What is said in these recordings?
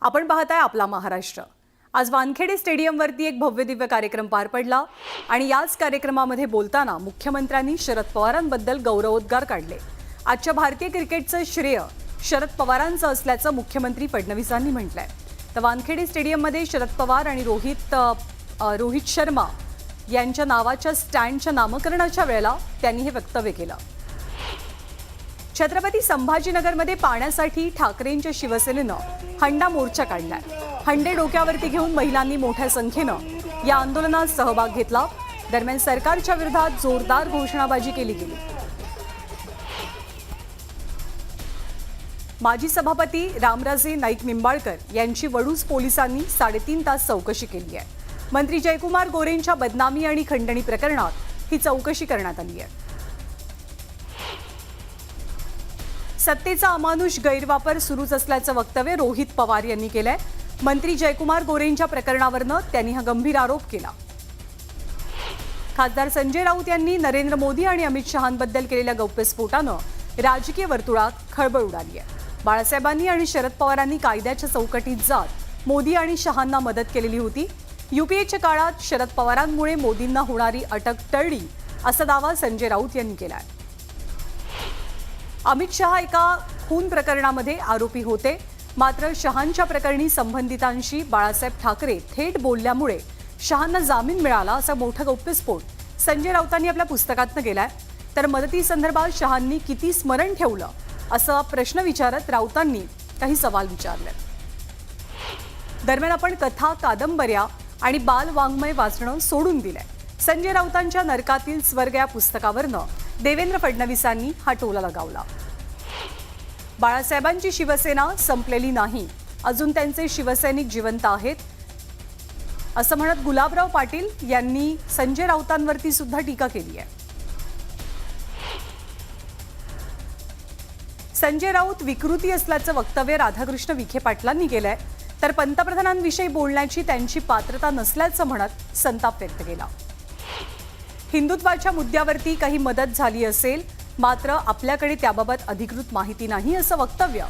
आपण पाहताय आपला महाराष्ट्र। आज वानखेडे स्टेडियमवरती एक भव्य दिव्य कार्यक्रम पार पडला आणि याच कार्यक्रमामध्ये बोलताना मुख्यमंत्र्यांनी शरद पवारांबद्दल गौरवोद्गार काढले। आजच्या भारतीय क्रिकेटचं श्रेय शरद पवारांचं असल्याचं मुख्यमंत्री फडणवीसांनी म्हटलंय। तर वानखेडे स्टेडियममध्ये शरद पवार आणि रोहित शर्मा यांच्या नावाच्या स्टँडच्या नामकरणाच्या वेळेला त्यांनी हे वक्तव्य केलं। छत्रपती संभाजीनगरमध्ये पाण्यासाठी ठाकरेंच्या शिवसेनेनं हंडा मोर्चा काढलाय। हंडे डोक्यावरती घेऊन महिलांनी मोठ्या संख्येनं या आंदोलनात सहभाग घेतला। दरम्यान सरकारच्या विरोधात जोरदार घोषणाबाजी केली गेली। माजी सभापती रामराजे नाईक निंबाळकर यांची वडूज पोलिसांनी 3.5 तास चौकशी केली आहे। मंत्री जयकुमार गोरेंच्या बदनामी आणि खंडणी प्रकरणात ही चौकशी करण्यात आली आहे। सत्तेचा अमानुष गैरवापर सुरूच असल्याचं वक्तव्य रोहित पवार यांनी केलंय। मंत्री जयकुमार गोरेंच्या प्रकरणावरनं त्यांनी हा गंभीर आरोप केला। खासदार संजय राऊत यांनी नरेंद्र मोदी आणि अमित शहांबद्दल केलेल्या गौप्यस्फोटानं राजकीय वर्तुळात खळबळ उडाली आहे। बाळासाहेबांनी आणि शरद पवारांनी कायद्याच्या चौकटीत जात मोदी आणि शहांना मदत केलेली होती। यूपीएच्या काळात शरद पवारांमुळे मोदींना होणारी अटक टळली असा दावा संजय राऊत यांनी केला आहे। अमित शहा एका खून प्रकरणामध्ये आरोपी होते, मात्र शहांच्या प्रकरणी संबंधितांशी बाळासाहेब ठाकरे थेट बोलल्यामुळे शहांना जामीन मिळाला असा मोठा गौप्यस्फोट संजय राऊतांनी आपल्या पुस्तकातनं केलाय। तर मदतीसंदर्भात शहांनी किती स्मरण ठेवलं असा प्रश्न विचारत राऊतांनी काही सवाल विचारले। दरम्यान आपण कथा, कादंबऱ्या आणि बाल वाङ्मय वाचणं सोडून दिलंय। संजय राऊतांच्या नरकातील स्वर्ग या पुस्तकावरनं देवेंद्र फडणवीसांनी हा टोला लगावला। बाळासाहेबांची शिवसेना संपलेली नाही, अजून त्यांचे शिवसैनिक जिवंत आहेत असं म्हणत गुलाबराव पाटील यांनी संजय राऊतांवरती सुद्धा टीका केली आहे। संजय राऊत विकृती असल्याचं वक्तव्य राधाकृष्ण विखे पाटलांनी केलंय। तर पंतप्रधानांविषयी बोलण्याची त्यांची पात्रता नसल्याचं म्हणत संताप व्यक्त केला। हिंदुत्वाच्या मुद्द्यावरती काही मदत झाली असेल, मात्र आपल्याकडे त्याबाबत अधिकृत माहिती नाही असं वक्तव्य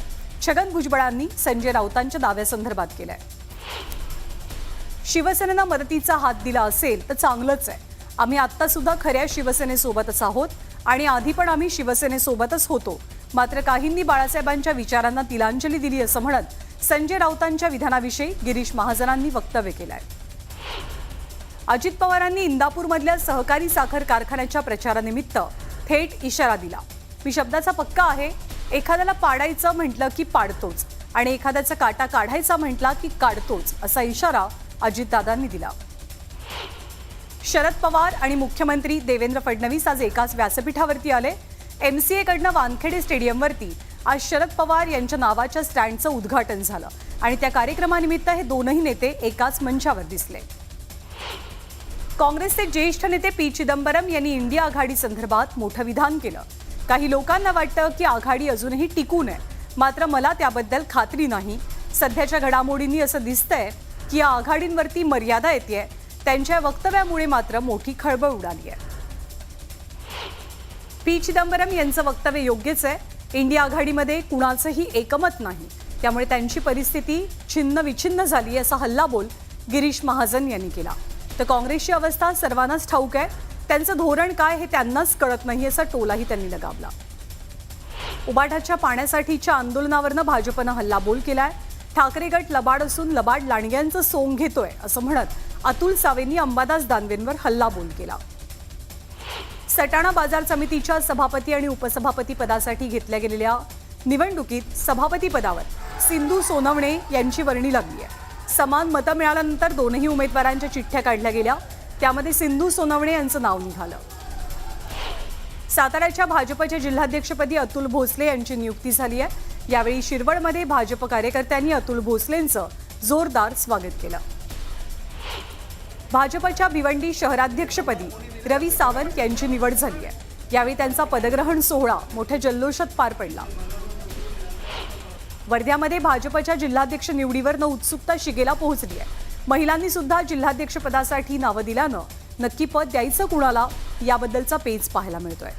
छगन भुजबळांनी संजय राऊतांच्या दाव्यासंदर्भात केलंय। शिवसेनेनं मदतीचा हात दिला असेल तर चांगलंच आहे। आम्ही आता सुद्धा खऱ्या शिवसेनेसोबतच आहोत आणि आधी पण आम्ही शिवसेनेसोबतच होतो, मात्र काहींनी बाळासाहेबांच्या विचारांना तिलांजली दिली असं म्हणत संजय राऊतांच्या विधानाविषयी गिरीश महाजनांनी वक्तव्य केलंय। अजित पवारांनी इंदापूरमधल्या सहकारी साखर कारखान्याच्या प्रचारानिमित्त थेट इशारा दिला। मी शब्दाचा पक्का आहे, एखाद्याला पाडायचं म्हटलं की पाडतोच आणि एखाद्याचा काटा काढायचा म्हटला की काढतोच असा इशारा अजितदादांनी दिला। शरद पवार आणि मुख्यमंत्री देवेंद्र फडणवीस आज एकाच व्यासपीठावरती आले। MCA कडनं वानखेडे स्टेडियमवरती आज शरद पवार यांच्या नावाच्या स्टँडचं उद्घाटन झालं आणि त्या कार्यक्रमानिमित्त हे दोनही नेते एकाच मंचावर दिसले। काँग्रेसचे ज्येष्ठ नेते पी चिदंबरम यांनी इंडिया आघाडी संदर्भात मोठं विधान केलं। काही लोकांना वाटतं की आघाडी अजूनही टिकून आहे, मात्र मला त्याबद्दल खात्री नाही। सध्याच्या घडामोडींनी असं दिसतंय की या आघाडींवरती मर्यादा येते। त्यांच्या वक्तव्यामुळे मात्र मोठी खळबळ उडाली आहे। पी चिदंबरम यांचं वक्तव्य योग्यच आहे। इंडिया आघाडीमध्ये कुणाचंही एकमत नाही, त्यामुळे त्यांची परिस्थिती छिन्न विछिन्न झाली असा हल्लाबोल गिरीश महाजन यांनी केला। तर काँग्रेसची अवस्था सर्वांनाच ठाऊक आहे, त्यांचं धोरण काय हे त्यांनाच कळत नाही असा टोलाही त्यांनी लगावला। उबाठाच्या पाण्यासाठीच्या आंदोलनावरनं भाजपनं हल्लाबोल केलाय। ठाकरे गट लबाड असून लबाड लांडग्यांचं सोंग घेतोय असं म्हणत अतुल सावेंनी अंबादास दानवेंवर हल्लाबोल केला। सटाणा बाजार समितीच्या सभापती आणि उपसभापती पदासाठी घेतल्या गेलेल्या निवडणुकीत सभापती पदावर सिंधू सोनवणे यांची वर्णी लागली आहे। समान मतं मिळाल्यानंतर दोनही उमेदवारांच्या चिठ्ठ्या काढल्या गेल्या, त्यामध्ये सिंधू सोनवणे यांचं नाव निघालं। साताऱ्याच्या भाजपच्या जिल्हाध्यक्षपदी अतुल भोसले यांची नियुक्ती झाली आहे। यावेळी शिरवळमध्ये भाजप कार्यकर्त्यांनी अतुल भोसलेंचं जोरदार स्वागत केलं। भाजपच्या भिवंडी शहराध्यक्षपदी रवी सावंत यांची निवड झाली आहे। यावेळी त्यांचा पदग्रहण सोहळा मोठ्या जल्लोषात पार पडला। वर्ध्यामध्ये भाजपच्या जिल्हाध्यक्ष निवडीवर उत्सुकता शिगेला पोहोचली आहे। महिलांनी सुद्धा जिल्हाध्यक्षपदासाठी नावं दिल्यानं नक्की पद द्यायचं कुणाला याबद्दलचा पेच पाहायला मिळतोय।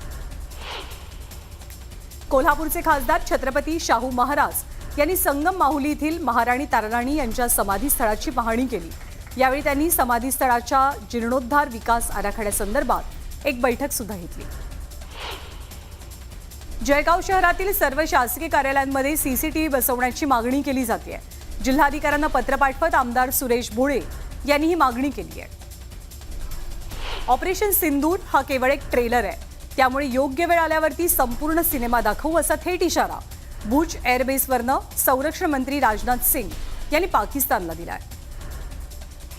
कोल्हापूरचे खासदार छत्रपती शाहू महाराज यांनी संगम माहुली येथील महाराणी ताराराणी यांच्या समाधीस्थळाची पाहणी केली। यावेळी त्यांनी समाधीस्थळाच्या जीर्णोद्धार विकास आराखड्यासंदर्भात एक बैठक सुद्धा घेतली। जळगाव शहरातील सर्व शासकीय कार्यालयांमध्ये सीसीटीव्ही बसवण्याची मागणी केली जाते। जिल्हाधिकाऱ्यांना पत्र पाठवत आमदार सुरेश भोळे यांनी ही मागणी केली आहे। ऑपरेशन सिंदूर हा केवळ एक ट्रेलर आहे, त्यामुळे योग्य वेळ आल्यावरती संपूर्ण सिनेमा दाखवू असा थेट इशारा भुज एअरबेसवरनं संरक्षण मंत्री राजनाथ सिंग यांनी पाकिस्तानला दिला आहे।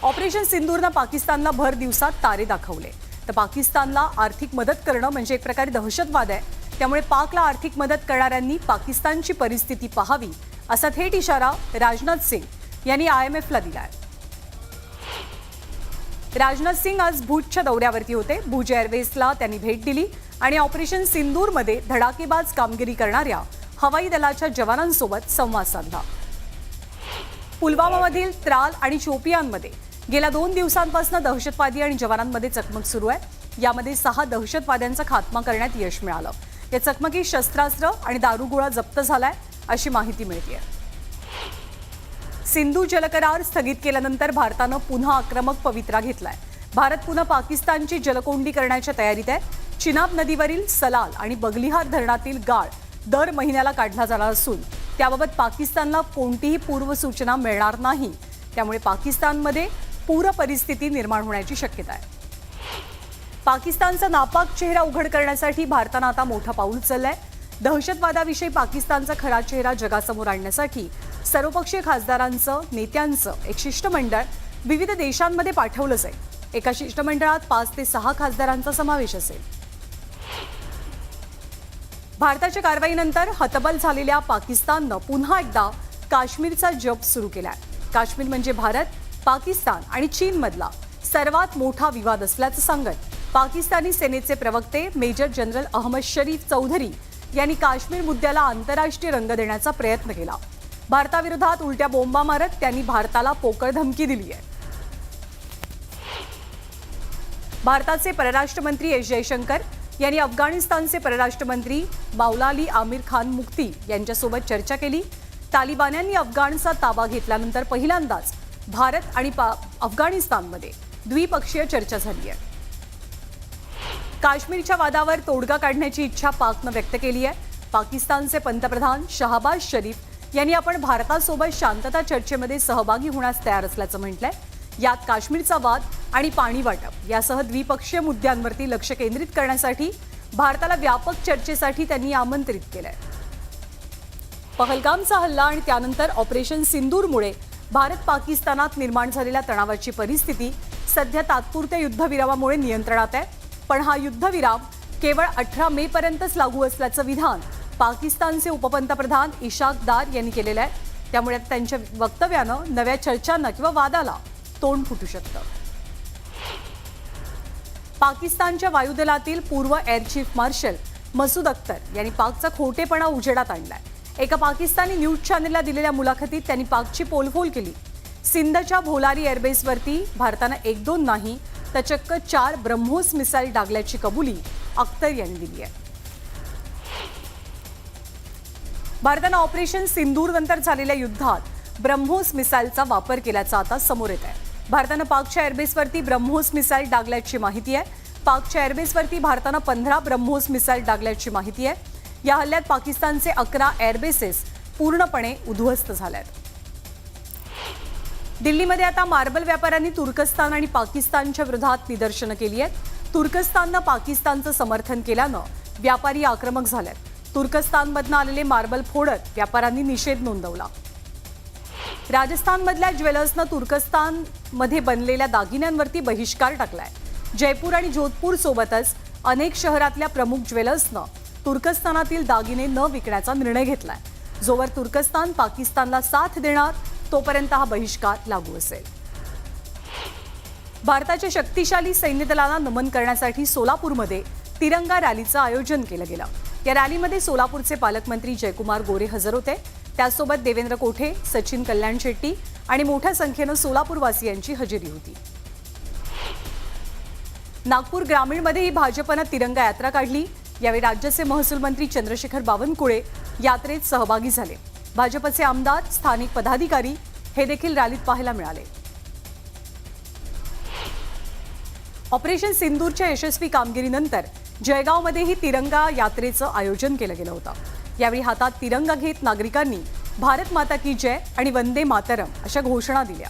ऑपरेशन सिंदूरनं पाकिस्तानला भर दिवसात तारे दाखवले, तर पाकिस्तानला आर्थिक मदत करणं म्हणजे एक प्रकारे दहशतवाद आहे, त्यामुळे पाकला आर्थिक मदत करणाऱ्यांनी पाकिस्तानची परिस्थिती पाहावी असा थेट इशारा राजनाथ सिंग यांनी IMFला दिला आहे। राजनाथ सिंग आज भुजच्या दौऱ्यावरती होते। भुज एअरबेसला त्यांनी भेट दिली आणि ऑपरेशन सिंदूरमध्ये धडाकेबाज कामगिरी करणाऱ्या हवाई दलाच्या जवानांसोबत संवाद साधला। पुलवामामधील त्राल आणि शोपियानमध्ये गेल्या 2 दिवसांपासून दहशतवादी आणि जवानांमध्ये चकमक सुरू आहे। यामध्ये 6 दहशतवाद्यांचा खात्मा करण्यात यश मिळालं। या चकमकीत शस्त्रास्त्र आणि दारुगोळा जप्त झालाय अशी माहिती मिळते। सिंधू जलकरार स्थगित केल्यानंतर भारतानं पुन्हा आक्रमक पवित्रा घेतलाय। भारत पुन्हा पाकिस्तानची जलकोंडी करण्याच्या तयारीत आहे। चिनाब नदीवरील सलाल आणि बगलिहार धरणातील गाळ दर महिन्याला काढला जाणार असून त्याबाबत पाकिस्तानला कोणतीही पूर्वसूचना मिळणार नाही, त्यामुळे पाकिस्तानमध्ये पूर परिस्थिती निर्माण होण्याची शक्यता आहे। पाकिस्तानचा नापाक चेहरा उघड करण्यासाठी भारतानं आता मोठं पाऊल उचललंय। दहशतवादाविषयी पाकिस्तानचा खरा चेहरा जगासमोर आणण्यासाठी सर्वपक्षीय खासदारांचं नेत्यांचं एक शिष्टमंडळ विविध देशांमध्ये पाठवलं जाईल। एका शिष्टमंडळात 5 ते 6 खासदारांचा समावेश असेल। भारताच्या कारवाईनंतर हतबल झालेल्या पाकिस्ताननं पुन्हा एकदा काश्मीरचा जप सुरू केलाय। काश्मीर म्हणजे भारत, पाकिस्तान आणि चीनमधला सर्वात मोठा विवाद असल्याचं सांगत पाकिस्तानी सेनेचे प्रवक्ते मेजर जनरल अहमद शरीफ चौधरी यांनी काश्मीर मुद्द्याला आंतरराष्ट्रीय रंग देण्याचा प्रयत्न केला। भारताविरोधात उलट्या बोंबा मारत त्यांनी भारताला पोकळ धमकी दिली आहे। भारताचे परराष्ट्र मंत्री एस जयशंकर यांनी अफगाणिस्तानचे परराष्ट्र मंत्री मौलाली आमिर खान मुक्ती यांच्यासोबत चर्चा केली। तालिबान्यांनी अफगाणचा ताबा घेतल्यानंतर पहिल्यांदाच भारत आणि अफगाणिस्तानमध्ये द्विपक्षीय चर्चा झाली आहे। काश्मीरच्या वादावर तोडगा काढण्याची इच्छा पाकनं व्यक्त केली आहे। पाकिस्तानचे पंतप्रधान शहबाज शरीफ यांनी आपण भारतासोबत शांतता चर्चेमध्ये सहभागी होण्यास तयार असल्याचं म्हटलंय। यात काश्मीरचा वाद आणि पाणी वाटप यासह द्विपक्षीय मुद्द्यांवरती लक्ष केंद्रित करण्यासाठी भारताला व्यापक चर्चेसाठी त्यांनी आमंत्रित केलंय। पहलगामचा हल्ला आणि त्यानंतर ऑपरेशन सिंदूरमुळे भारत पाकिस्तानात निर्माण झालेल्या तणावाची परिस्थिती सध्या तात्पुरत्या युद्धविरामामुळे नियंत्रणात आहे, पण हा युद्धविराम केवळ 18 मे पर्यंतच लागू असल्याचं विधान पाकिस्तानचे उपपंतप्रधान इशाक दार यांनी केलेलं आहे। त्यामुळे त्यांच्या वक्तव्यानं नव्या चर्चांना किंवा वादाला तोंड फुटू शकतं। पाकिस्तानच्या वायुदलातील पूर्व air chief marshal Masood Akhtar यांनी पाकचा खोटेपणा उजेडात आणलाय। एका पाकिस्तानी न्यूज चॅनलला दिलेल्या मुलाखतीत त्यांनी पाकची पोलखोल केली। सिंधच्या भोलारी एअरबेसवरती भारतानं 1-2 नाही तर चक्क 4 ब्रह्मोस मिसाईल डागल्याची कबुली अख्तर यांनी दिली आहे। भारतानं ऑपरेशन सिंदूर नंतर झालेल्या युद्धात ब्रह्मोस मिसाईलचा वापर केल्याचा आता समोर येत आहे। भारतानं पाकच्या एअरबेसवरती ब्रह्मोस मिसाईल डागल्याची माहिती आहे। पाकच्या एअरबेसवरती भारतानं 15 ब्रह्मोस मिसाईल डागल्याची माहिती आहे। या हल्ल्यात पाकिस्तानचे 11 एअरबेसेस पूर्णपणे उद्ध्वस्त झाल्यात। दिल्लीमध्ये आता मार्बल व्यापाऱ्यांनी तुर्कस्तान आणि पाकिस्तानच्या विरोधात निदर्शनं केली आहेत। तुर्कस्ताननं पाकिस्तानचं समर्थन केल्यानं व्यापारी आक्रमक झालेत। तुर्कस्तानमधनं आलेले मार्बल फोडत व्यापाऱ्यांनी निषेध नोंदवला। राजस्थानमधल्या ज्वेलर्सनं तुर्कस्तानमध्ये बनलेल्या दागिन्यांवरती बहिष्कार टाकलाय। जयपूर आणि जोधपूर सोबतच अनेक शहरातल्या प्रमुख ज्वेलर्सनं तुर्कस्तानातील दागिने न विकण्याचा निर्णय घेतलाय। जोवर तुर्कस्तान पाकिस्तानला साथ देणार तोपर्यंत हा बहिष्कार लागू असेल। भारताच्या शक्तिशाली सैन्य दलाला नमन करण्यासाठी सोलापूरमध्ये तिरंगा रॅलीचं आयोजन केलं गेलं। या रॅलीमध्ये सोलापूरचे पालकमंत्री जयकुमार गोरे हजर होते। त्यासोबत देवेंद्र कोठे, सचिन कल्याण शेट्टी आणि मोठ्या संख्येनं सोलापूरवासियांची हजेरी होती। नागपूर ग्रामीणमध्येही भाजपनं तिरंगा यात्रा काढली। यावेळी राज्याचे महसूल मंत्री चंद्रशेखर बावनकुळे यात्रेत सहभागी झाले। भाजपचे आमदार, स्थानिक पदाधिकारी हे देखील रॅलीत पाहायला मिळाले. ऑपरेशन सिंदूरच्या यशस्वी कामगिरीनंतर जळगावमध्येही तिरंगा यात्रेचं आयोजन केलं गेलं होतं. यावेळी हातात तिरंगा घेत नागरिकांनी भारत माता की जय आणि वंदे मातरम अशा घोषणा दिल्या.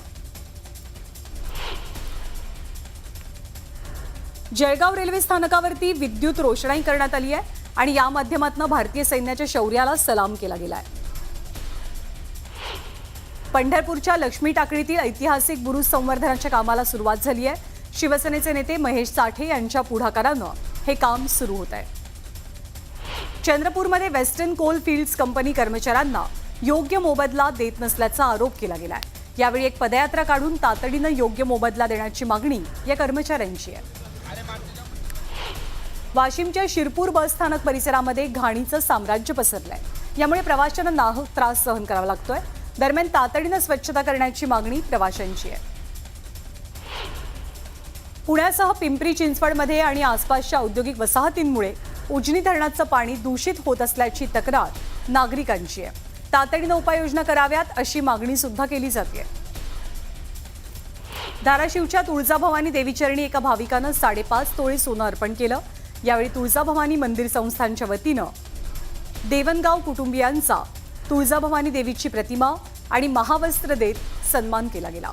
जळगाव रेल्वे स्थानकावरती विद्युत रोषणाई करण्यात आली आहे आणि या माध्यमातून भारतीय सैन्याच्या शौर्याला सलाम केला गेलाय. पंढरपूरच्या लक्ष्मी टाकडीतील ऐतिहासिक बुरुज संवर्धनाच्या कामाला सुरुवात झाली आहे. शिवसेनेचे नेते महेश साठे यांच्या पुढाकारानं हे काम सुरू होत आहे. चंद्रपूरमध्ये वेस्टर्न कोल फील्ड्स कंपनी कर्मचाऱ्यांना योग्य मोबदला देत नसल्याचा आरोप केला गेलाय. यावेळी एक पदयात्रा काढून तातडीनं योग्य मोबदला देण्याची मागणी या कर्मचाऱ्यांची आहे. वाशिमच्या शिरपूर बस स्थानक परिसरामध्ये घाणीचं साम्राज्य पसरलंय. यामुळे प्रवाशांना नाहक त्रास सहन करावा लागतोय. दरम्यान तातडीनं स्वच्छता करण्याची मागणी प्रवाशांची आहे. पुण्यासह पिंपरी चिंचवडमध्ये आणि आसपासच्या औद्योगिक वसाहतींमुळे उजनी धरणाचं पाणी दूषित होत असल्याची तक्रार नागरिकांची आहे. तातडीनं उपाययोजना कराव्यात अशी मागणी सुद्धा केली जाते. धाराशिवच्या तुळजाभवानी देवीचरणी एका भाविकानं 5.5 तोळे सोनं अर्पण केलं. यावेळी तुळजाभवानी मंदिर संस्थानच्या वतीनं देवनगाव कुटुंबियांचा तुळजाभवानी देवीची प्रतिमा आणि महावस्त्र देत सन्मान केला गेला.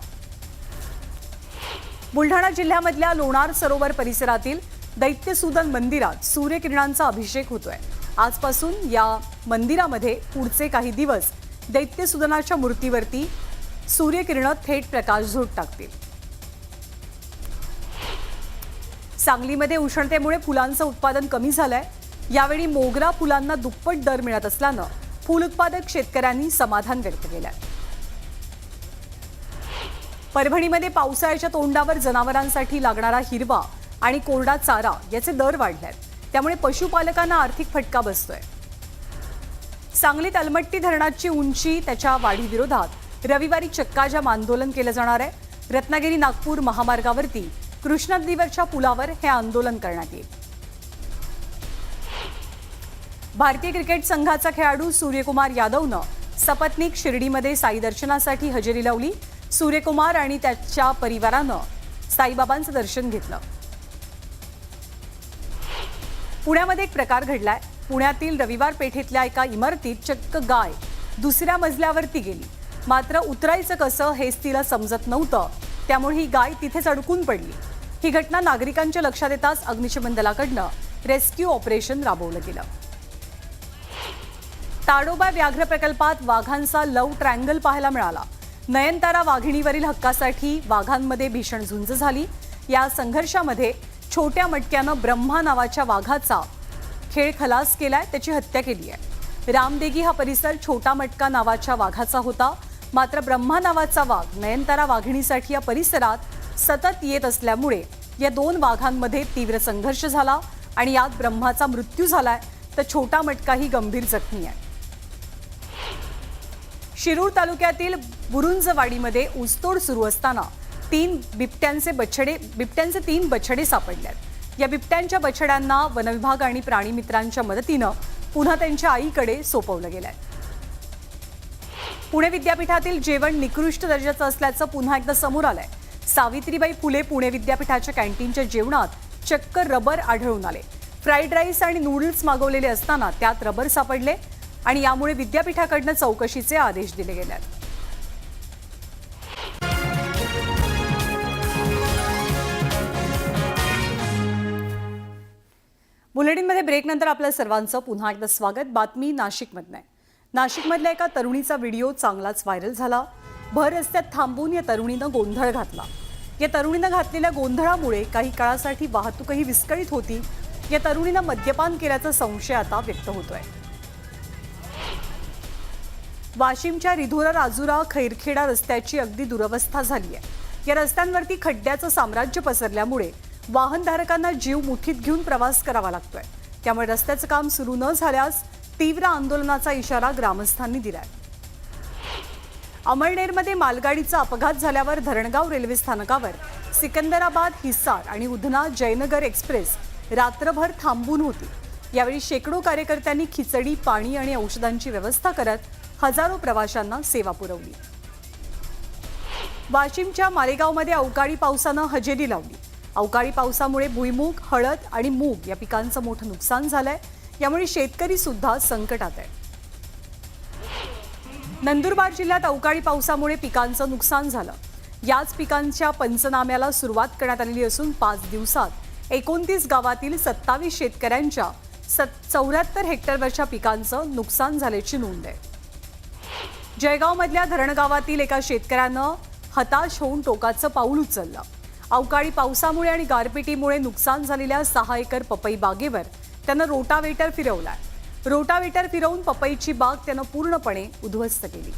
बुलढाणा जिल्ह्यामधल्या लोणार सरोवर परिसरातील दैत्यसूदन मंदिरात सूर्यकिरणांचा अभिषेक होतोय. आजपासून या मंदिरामध्ये पुढचे काही दिवस दैत्यसूदनाच्या मूर्तीवरती सूर्यकिरणं थेट प्रकाशझोत टाकतील. सांगलीमध्ये उष्णतेमुळे फुलांचं उत्पादन कमी झालंय. यावेळी मोगरा फुलांना दुप्पट दर मिळत असल्यानं फुल उत्पादक शेतकऱ्यांनी समाधान व्यक्त केलंय. परभणीमध्ये पावसाळ्याच्या तोंडावर जनावरांसाठी लागणारा हिरवा आणि कोरडा चारा याचे दर वाढलेत. त्यामुळे पशुपालकांना आर्थिक फटका बसतोय. सांगलीत अलमट्टी धरणाची उंची त्याच्या वाढीविरोधात रविवारी चक्काजाम आंदोलन केलं जाणार आहे. रत्नागिरी नागपूर महामार्गावरती कृष्णा नदीवरच्या पुलावर हे आंदोलन करण्यात येईल. भारतीय क्रिकेट संघाचा खेळाडू सूर्यकुमार यादवनं सपत्नीक शिर्डीमध्ये साई दर्शनासाठी हजेरी लावली. सूर्यकुमार आणि त्याच्या परिवारानं साईबाबांचं दर्शन घेतलं. पुण्यामध्ये एक प्रकार घडलाय. पुण्यातील रविवार पेठेतल्या एका इमारतीत चक्क गाय दुसऱ्या मजल्यावरती गेली. मात्र उतरायचं कसं हेच तिला समजत नव्हतं. त्यामुळे ही गाय तिथेच अडकून पडली. ही घटना नागरिकांच्या लक्षात येताच अग्निशमन दलाकडनं रेस्क्यू ऑपरेशन राबवलं गेलं. ताडोबा व्याघ्र प्रकल्पात वाघांचा लव्ह ट्रँगल पाहायला मिळाला. नयनतारा वाघिणीवरील हक्कासाठी वाघांमध्ये भीषण झुंज झाली. या संघर्षामध्ये छोट्या मटक्यानं ब्रह्मा नावाच्या वाघाचा खेळ खलास केलाय. त्याची हत्या केली आहे. रामदेगी हा परिसर छोटा मटका नावाच्या वाघाचा होता. मात्र ब्रह्मा नावाचा वाघ नयनतारा वाघिणीसाठी या परिसरात सतत येत असल्यामुळे या दोन वाघांमध्ये तीव्र संघर्ष झाला आणि यात ब्रह्माचा मृत्यू झालाय तर छोटा मटकाही गंभीर जखमी आहे. शिरूर तालुक्यातील बुरुंजवाडीमध्ये ऊसतोड सुरू असताना बिबट्यांचे 3 बछडे सापडल्यात. या बिबट्यांच्या बछड्यांना वनविभाग आणि प्राणीमित्रांच्या मदतीनं पुन्हा त्यांच्या आईकडे सोपवलं गेलंय. पुणे विद्यापीठातील जेवण निकृष्ट दर्जाचं असल्याचं पुन्हा एकदा समोर आलंय. सावित्रीबाई फुले पुणे विद्यापीठाच्या कॅन्टीनच्या जेवणात चक्क रबर आढळून आले. फ्राईड राईस आणि नूडल्स मागवलेले असताना त्यात रबर सापडले आणि यामुळे विद्यापीठाकडनं चौकशीचे आदेश दिले गेले. बुलेटिनमध्ये ब्रेकनंतर आपल्या सर्वांचं पुन्हा एकदा स्वागत. बातमी नाशिकमधनं आहे. नाशिकमधल्या एका तरुणीचा व्हिडिओ चांगलाच व्हायरल झाला. भर रस्त्यात थांबून या तरुणीनं गोंधळ घातला. या तरुणीनं घातलेल्या गोंधळामुळे काही काळासाठी वाहतूकही विस्कळीत होती. या तरुणीनं मद्यपान केल्याचा संशय आता व्यक्त होतोय. वाशिमच्या रिधोरा राजुरा खैरखेडा रस्त्याची अगदी दुरवस्था झाली आहे. या रस्त्यांवरती खड्ड्याचं साम्राज्य पसरल्यामुळे वाहनधारकांना जीव मुठीत घेऊन प्रवास करावा लागतोय. त्यामुळे रस्त्याचं काम सुरू न झाल्यास तीव्र आंदोलनाचा इशारा ग्रामस्थांनी दिलाय. अमळनेरमध्ये मालगाडीचा अपघात झाल्यावर धरणगाव रेल्वे स्थानकावर सिकंदराबाद, हिसार आणि उधना जयनगर एक्सप्रेस रात्रभर थांबून होती. यावेळी शेकडो कार्यकर्त्यांनी खिचडी, पाणी आणि औषधांची व्यवस्था करत हजारो प्रवाशांना सेवा पुरवली। वाशिमच्या मालेगावमध्ये अवकाळी पावसानं हजेरी लावली। अवकाळी पावसामुळे भुईमूग, हळद आणि मूग या पिकांचं मोठं नुकसान झालंय। यामुळे शेतकरी सुद्धा संकटात आहे। नंदुरबार जिल्ह्यात अवकाळी पावसामुळे पिकांचं नुकसान झालं। याच पिकांच्या पंचनाम्याला सुरुवात करण्यात आलेली असून 5 दिवसात 29 गावातील 27 शेतकऱ्यांच्या 74 हेक्टरवरच्या पिकांचं नुकसान झाल्याची नोंद आहे। जळगावमधल्या धरण गावातील एका शेतकऱ्यानं हताश होऊन टोकाचं पाऊल उचललं। अवकाळी पावसामुळे आणि गारपिटीमुळे नुकसान झालेल्या 6 एकर पपई बागेवर त्यानं रोटावेटर फिरवलाय। रोटावेटर फिरवून पपईची बाग त्यानं पूर्णपणे उद्ध्वस्त केली।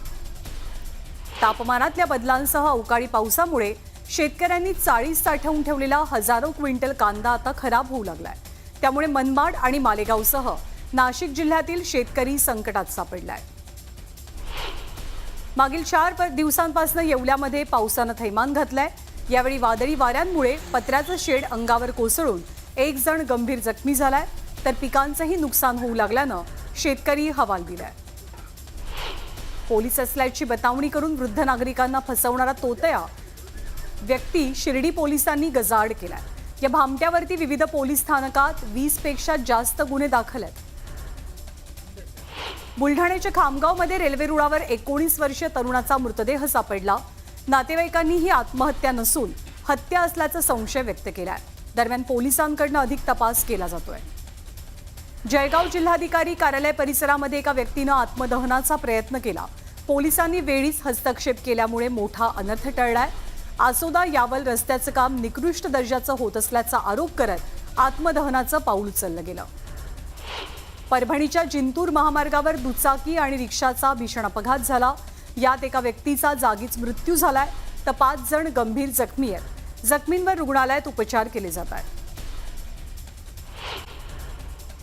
तापमानातल्या बदलांसह अवकाळी पावसामुळे शेतकऱ्यांनी चाळीस साठवून ठेवलेला हजारो क्विंटल कांदा आता खराब होऊ लागलाय। त्यामुळे मनमाड आणि मालेगावसह नाशिक जिल्ह्यातील शेतकरी संकटात सापडलाय। मागील 4 दिवसांपासून येवल्यामध्ये पावसानं थैमान घातलंय। यावेळी वादळी वाऱ्यांमुळे पत्र्याचं शेड अंगावर कोसळून एक जण गंभीर जखमी झालाय, तर पिकांचंही नुकसान होऊ लागल्यानं शेतकरी हवाल दिलाय। पोलीस असल्याची बतावणी करून वृद्ध नागरिकांना फसवणारा तोतया व्यक्ती शिर्डी पोलिसांनी गजाआड केलाय। या भामट्यावरती विविध पोलीस स्थानकात 20 पेक्षा जास्त गुन्हे दाखल आहेत। बुलढाण्याच्या खामगावमध्ये रेल्वे रुळावर 19 वर्षीय तरुणाचा मृतदेह सापडला। नातेवाईकांनी ही आत्महत्या नसून हत्या असल्याचा संशय व्यक्त केलाय। दरम्यान पोलिसांकडून अधिक तपास केला जातोय। जळगाव जिल्हाधिकारी कार्यालय परिसरामध्ये एका व्यक्तीनं आत्मदहनाचा प्रयत्न केला। पोलिसांनी वेळीच हस्तक्षेप केल्यामुळे मोठा अनर्थ टळलाय। आसोदा यावल रस्त्याचं काम निकृष्ट दर्जाचं होत असल्याचा आरोप करत आत्मदहनाचं पाऊल उचललं गेलं। परभणीच्या जिंतूर महामार्गावर दुचाकी आणि रिक्षाचा भीषण अपघात झाला। यात एका व्यक्तीचा जागीच मृत्यू झालाय, तर 5 जण गंभीर जखमी आहेत। जखमींवर रुग्णालयात उपचार केले जात आहेत।